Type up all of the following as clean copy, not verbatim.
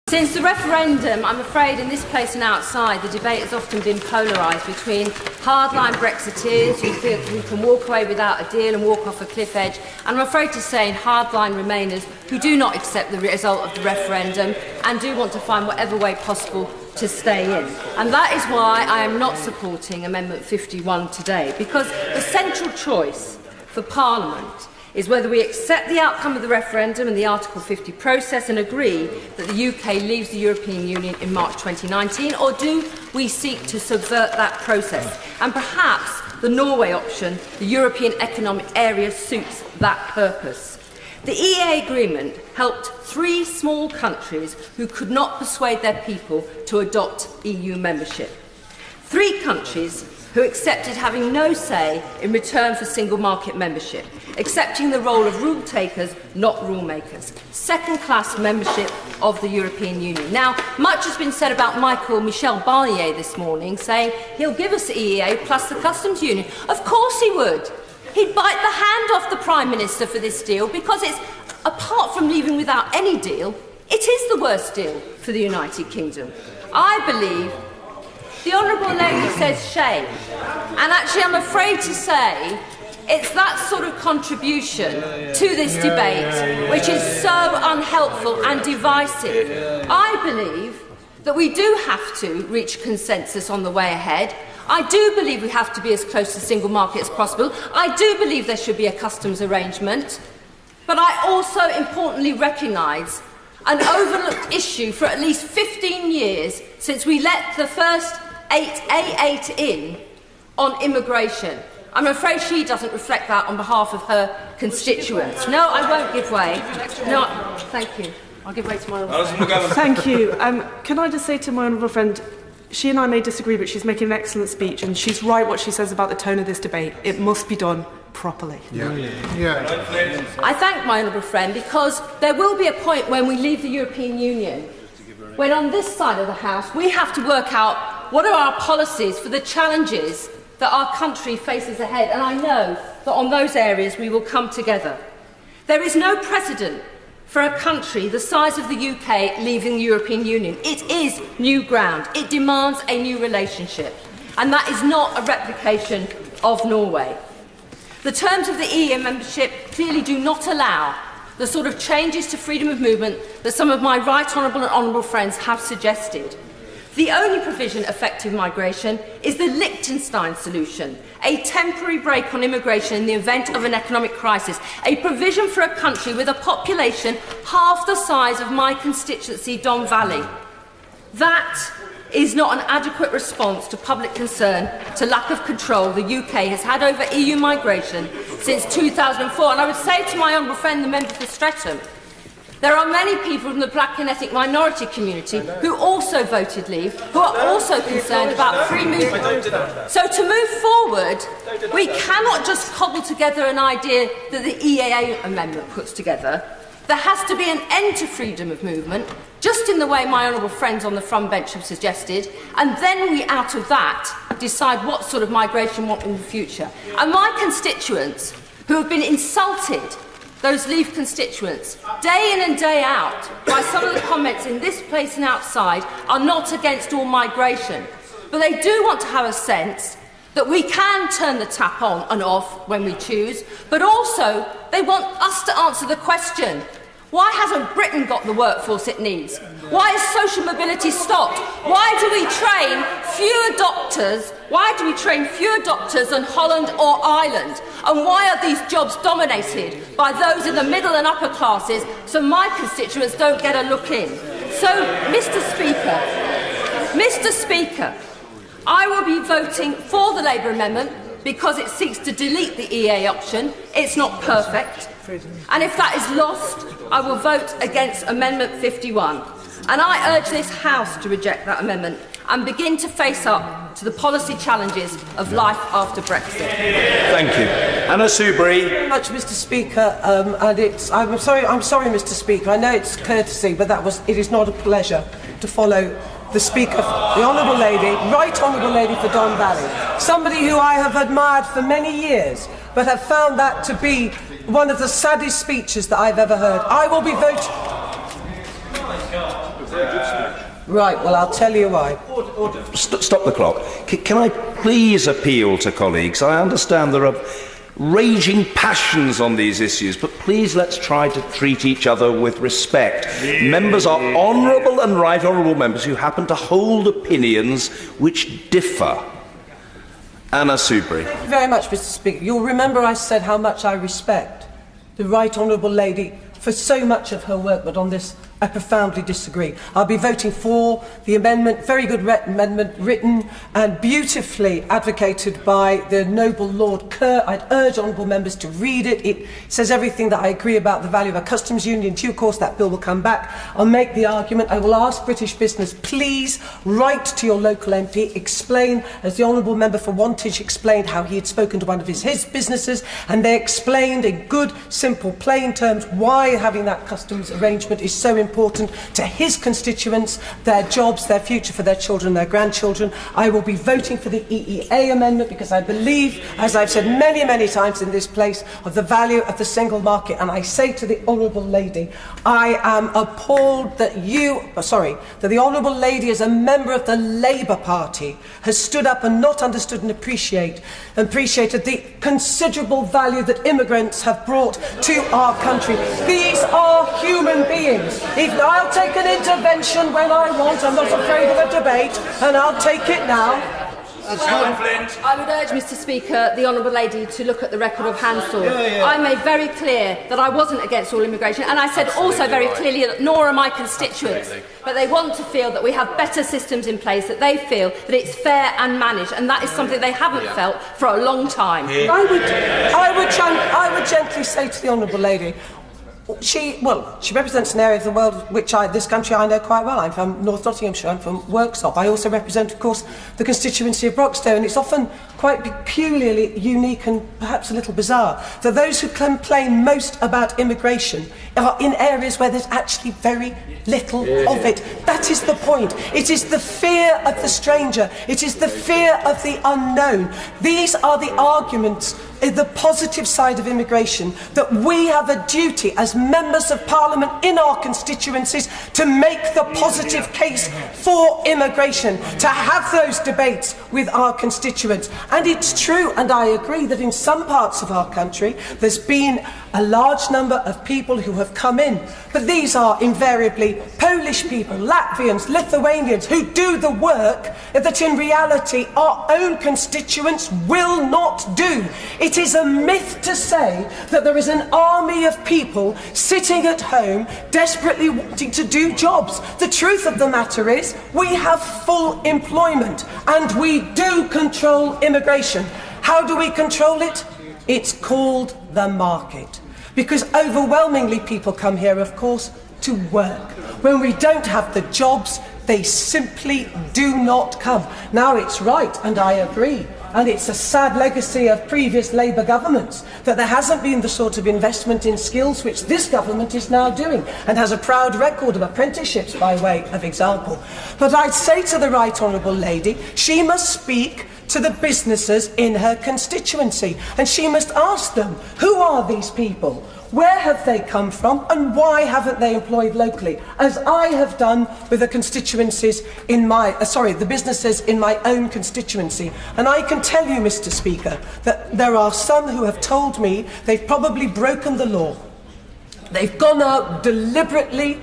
Since the referendum, I'm afraid in this place and outside, the debate has often been polarised between hardline Brexiteers who feel who can walk away without a deal and walk off a cliff edge, and I'm afraid to say hardline Remainers who do not accept the result of the referendum and do want to find whatever way possible to stay in. And that is why I am not supporting Amendment 51 today, because the central choice for Parliament is whether we accept the outcome of the referendum and the Article 50 process and agree that the UK leaves the European Union in March 2019, or do we seek to subvert that process? And perhaps the Norway option, the European Economic Area, suits that purpose. The EEA agreement helped 3 small countries who could not persuade their people to adopt EU membership. 3 countries who accepted having no say in return for single market membership, accepting the role of rule takers, not rule makers. Second-class membership of the European Union. Now, much has been said about Michel Barnier this morning, saying he'll give us the EEA plus the customs union. Of course he would. He'd bite the hand off the Prime Minister for this deal, because it's, apart from leaving without any deal, it is the worst deal for the United Kingdom. I believe the Honourable Lady says shame, and actually I'm afraid to say it's that sort of contribution to this debate which is so unhelpful and divisive. I believe that we do have to reach consensus on the way ahead. I do believe we have to be as close to the single market as possible. I do believe there should be a customs arrangement. But I also importantly recognise an overlooked issue for at least 15 years since we let the first A8 in on immigration. I'm afraid she doesn't reflect that on behalf of her constituents. No, I won't give way. No, thank you. I'll give way to my honourable friend. Thank you. Can I just say to my honourable friend, she and I may disagree, but she's making an excellent speech, and she's right what she says about the tone of this debate. It must be done properly. I thank my honourable friend, because there will be a point when we leave the European Union when on this side of the House we have to work out what are our policies for the challenges that our country faces ahead, and I know that on those areas we will come together. There is no precedent for a country the size of the UK leaving the European Union. It is new ground. It demands a new relationship, and that is not a replication of Norway. The terms of the EU membership clearly do not allow the sort of changes to freedom of movement that some of my right honourable and honourable friends have suggested. The only provision affecting migration is the Liechtenstein solution, a temporary break on immigration in the event of an economic crisis, a provision for a country with a population half the size of my constituency, Don Valley. That is not an adequate response to public concern to lack of control the UK has had over EU migration since 2004. And I would say to my honourable friend, the member for Streatham, there are many people from the black and ethnic minority community who also voted leave, who are also concerned about free movement. So to move forward, we cannot just cobble together an idea that the EEA amendment puts together. There has to be an end to freedom of movement, just in the way my honourable friends on the front bench have suggested, and then we, out of that, decide what sort of migration we want in the future. And my constituents, who have been insulted, those Leave constituents, day in and day out, by some of the comments in this place and outside, are not against all migration. But they do want to have a sense that we can turn the tap on and off when we choose, but also they want us to answer the question, why hasn't Britain got the workforce it needs? Why is social mobility stopped? Why do we train fewer doctors? Why do we train fewer doctors than Holland or Ireland? And why are these jobs dominated by those in the middle and upper classes so my constituents don't get a look in? So, Mr. Speaker, I will be voting for the Labour amendment because it seeks to delete the EA option. It's not perfect. And if that is lost, I will vote against Amendment 51. And I urge this House to reject that amendment and begin to face up to the policy challenges of life after Brexit. Thank you. Anna Soubry. Thank you very much, Mr. Speaker. I'm sorry, Mr. Speaker. I know it's courtesy, but it is not a pleasure to follow the Speaker, the Honourable Lady, Right Honourable Lady for Don Valley, somebody who I have admired for many years, but have found that to be one of the saddest speeches that I've ever heard. I will be voting. Right, well, I'll tell you why. Stop the clock. Can I please appeal to colleagues? I understand there are raging passions on these issues, but please let's try to treat each other with respect. Members are honourable and right honourable members who happen to hold opinions which differ. Anna Soubry. Thank you very much, Mr. Speaker. You'll remember I said how much I respect the Right Honourable Lady for so much of her work, but on this I profoundly disagree. I'll be voting for the amendment, very good amendment, written and beautifully advocated by the noble Lord Kerr. I'd urge honourable members to read it. It says everything that I agree about the value of a customs union. In due course, that bill will come back. I'll make the argument. I will ask British business, please write to your local MP, explain, as the honourable member for Wantage explained, how he had spoken to one of his businesses, and they explained in good, simple, plain terms why having that customs arrangement is so important to his constituents, their jobs, their future for their children, their grandchildren. I will be voting for the EEA amendment because I believe, as I've said many, many times in this place, of the value of the single market. And I say to the Honourable Lady, I am appalled that that the Honourable Lady, as a member of the Labour Party, has stood up and not understood and appreciated the considerable value that immigrants have brought to our country. These are human beings. I'll take an intervention when I want. I'm not afraid of a debate, and I'll take it now. Flint. I would urge, Mr. Speaker, the Honourable Lady to look at the record of Hansel. I made very clear that I wasn't against all immigration, and I said also very clearly that nor are my constituents. But they want to feel that we have better systems in place, that they feel that it's fair and managed, and that is something they haven't felt for a long time. I would gently say to the Honourable Lady, she represents an area of the world which this country I know quite well. I'm from North Nottinghamshire, I'm from Worksop. I also represent, of course, the constituency of Broxtowe, and it's often quite peculiarly unique and perhaps a little bizarre that those who complain most about immigration are in areas where there's actually very little of it. That is the point. It is the fear of the stranger. It is the fear of the unknown. These are the arguments, the positive side of immigration, that we have a duty as members of Parliament in our constituencies to make the positive case for immigration, to have those debates with our constituents. And it's true, and I agree, that in some parts of our country there's been a large number of people who have come in, but these are invariably Polish people, Latvians, Lithuanians, who do the work that in reality our own constituents will not do. It is a myth to say that there is an army of people sitting at home desperately wanting to do jobs. The truth of the matter is we have full employment and we do control immigration. How do we control it? It's called the market. Because overwhelmingly people come here, of course, to work. When we don't have the jobs, they simply do not come. Now, it's right, and I agree, and it's a sad legacy of previous Labour governments that there hasn't been the sort of investment in skills which this government is now doing, and has a proud record of apprenticeships by way of example. But I'd say to the Right Honourable Lady, she must speak to the businesses in her constituency, and she must ask them, who are these people? Where have they come from, and why haven't they employed locally? As I have done with the constituencies in the businesses in my own constituency. And I can tell you, Mr. Speaker, that there are some who have told me they've probably broken the law. They've gone out deliberately,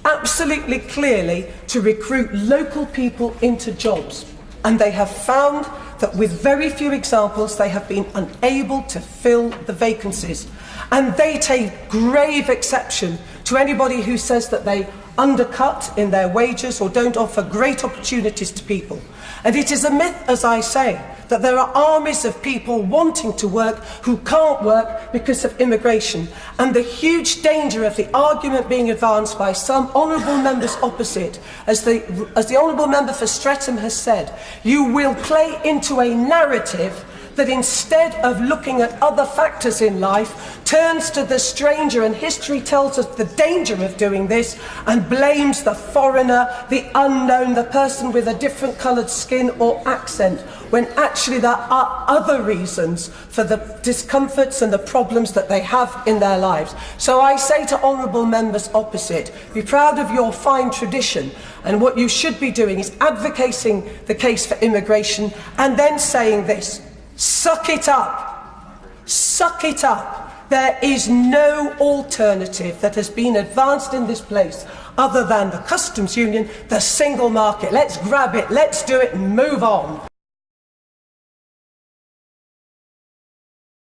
absolutely clearly, to recruit local people into jobs. And they have found that with very few examples, they have been unable to fill the vacancies. And they take grave exception to anybody who says that they undercut in their wages or don't offer great opportunities to people. And it is a myth, as I say, that there are armies of people wanting to work who can't work because of immigration. And the huge danger of the argument being advanced by some honourable members opposite, as the honourable member for Streatham has said, you will play into a narrative that instead of looking at other factors in life, turns to the stranger, and history tells us the danger of doing this, and blames the foreigner, the unknown, the person with a different coloured skin or accent, when actually there are other reasons for the discomforts and the problems that they have in their lives. So I say to honourable members opposite, be proud of your fine tradition, and what you should be doing is advocating the case for immigration and then saying this: suck it up, suck it up. There is no alternative that has been advanced in this place other than the customs union, the single market. Let's grab it, let's do it and move on.